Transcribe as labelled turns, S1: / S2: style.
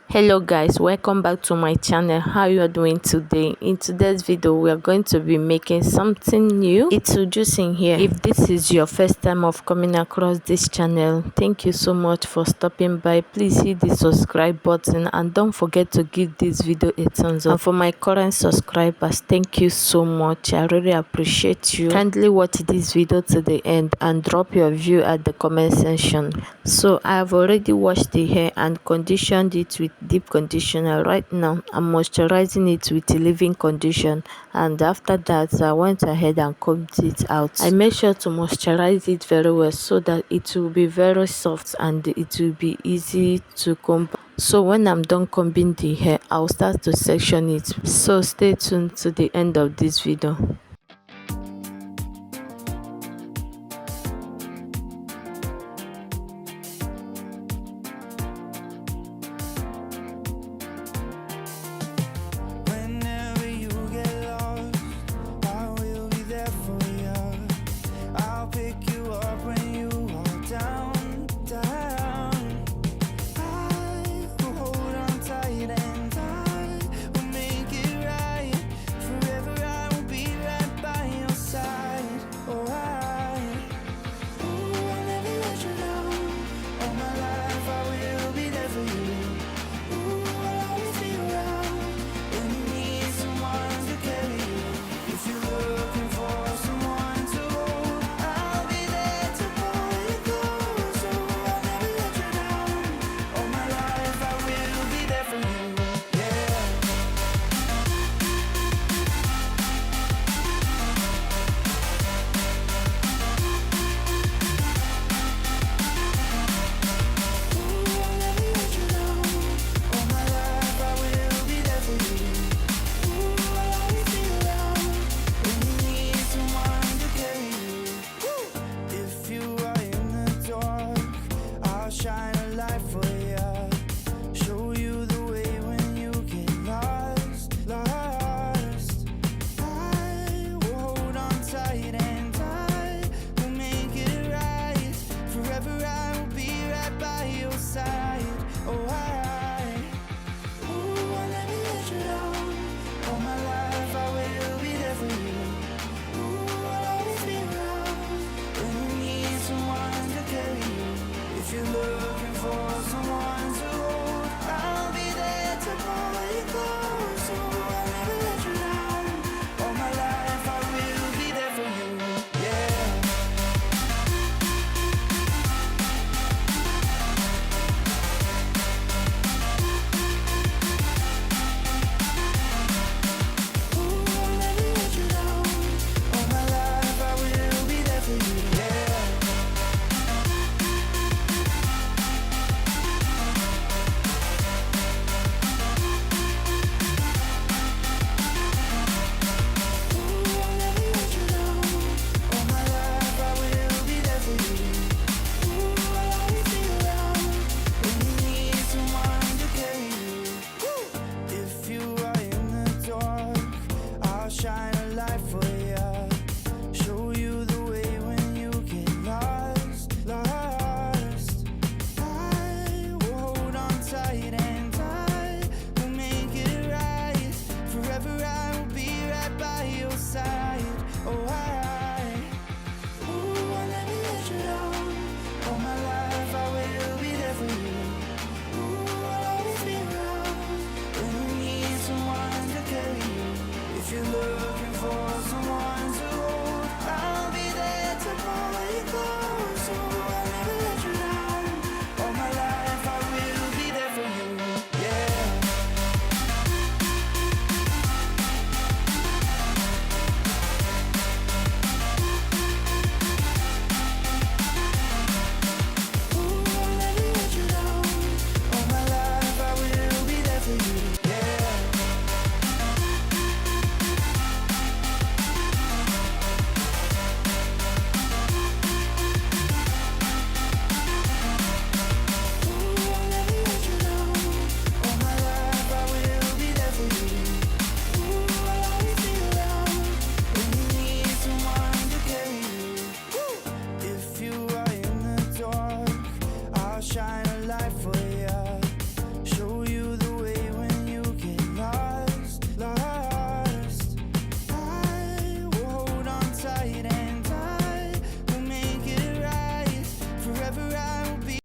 S1: Hello guys, welcome back to my channel. How you are doing today? In today's video we are going to be making something new, introducing here. If this is your first time of coming across this channel, thank you so much for stopping by. Please hit the subscribe button and don't forget to give this video a thumbs up. And for my current subscribers, thank you so much. I really appreciate you. Kindly watch this video to the end and drop your view at the comment section. So I have already washed the hair and conditioned it with deep conditioner. Right now I'm moisturizing it with a leave-in condition, and after that I went ahead and combed it out. I made sure to moisturize it very well so that it will be very soft and it will be easy to comb. So when I'm done combing the hair, I'll start to section it. So stay tuned to the end of this video.